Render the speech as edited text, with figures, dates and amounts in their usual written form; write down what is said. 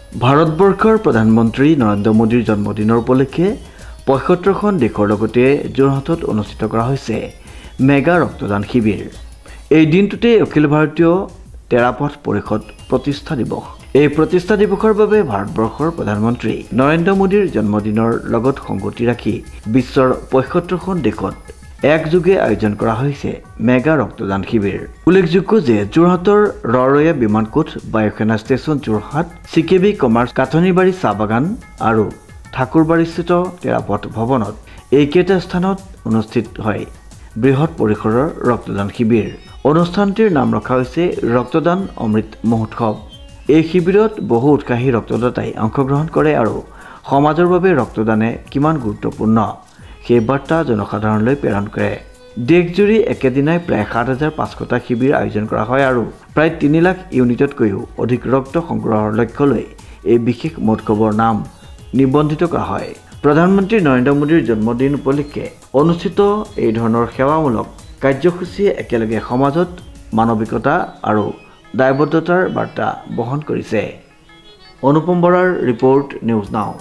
ভাৰতবৰ্ষৰ প্ৰধানমন্ত্ৰী নৰেন্দ্ৰ মোদীৰ জন্মদিনৰ উপলক্ষে ৭৫খন দেশৰ লগতে যোৰহাটত অনুষ্ঠিত কৰা হৈছে মেগা ৰক্তদান শিবিৰ। এই দিনটোতে অখিল ভাৰতীয় টেৰাপথ পৰিষদ প্ৰতিষ্ঠা দিৱস। এই প্ৰতিষ্ঠা দিৱসৰ বাবে ভাৰতবৰ্ষৰ প্ৰধানমন্ত্ৰী নৰেন্দ্ৰ মোদীৰ জন্মদিনৰ লগত সংগতি ৰাখি বিশ্বৰ ৭৫খন দেশত একযোগে আয়োজন কৰা হৈছে মেগা ৰক্তদান শিবিৰ। উল্লেখযোগ্য যে যোৰহাটৰ ৰৰৈয়া বিমানকোট, বায়ুসেনা ষ্টেচন যোৰহাট, চিকেবি কমাৰ্চ, কাঠনিবাৰী চাহ বাগান আৰু ঠাকুৰবাৰীস্থিত টেৰাপথ ভৱনত এইকেইটা স্থানত অনুষ্ঠিত হয় বৃহৎ পৰিসৰৰ ৰক্তদান শিবিৰ। অনুষ্ঠানটিৰ নাম ৰখা হৈছে ৰক্তদান অমৃত মহোৎসৱ। এই শিবিৰত বহু উৎসাহী ৰক্তদাতাই অংশগ্ৰহণ কৰে আৰু সমাজৰ বাবে ৰক্তদানে কিমান গুৰুত্বপূৰ্ণ সেই বাৰ্তা জনসাধাৰণলৈ প্ৰেৰণ কৰে। দেশজুৰি একেদিনাই প্ৰায় ৭৫০০টা শিবিৰ আয়োজন কৰা হয় আৰু প্ৰায় ৩ লাখ ইউনিটতকৈও অধিক ৰক্ত সংগ্ৰহৰ লক্ষ্য লৈ এই বিশেষ মহোৎসৱৰ নাম নিবন্ধিত কৰা হয়। প্ৰধানমন্ত্ৰী নৰেন্দ্ৰ মোদীৰ জন্মদিন উপলক্ষে অনুষ্ঠিত এই ধৰণৰ সেৱামূলক কাৰ্যসূচীয়ে একেলগে সমাজত মানৱিকতা আৰু দায়বদ্ধতাৰ বাৰ্তা বহন কৰিছে। অনুপম বৰাৰ ৰিপৰ্ট, নিউজ নাও।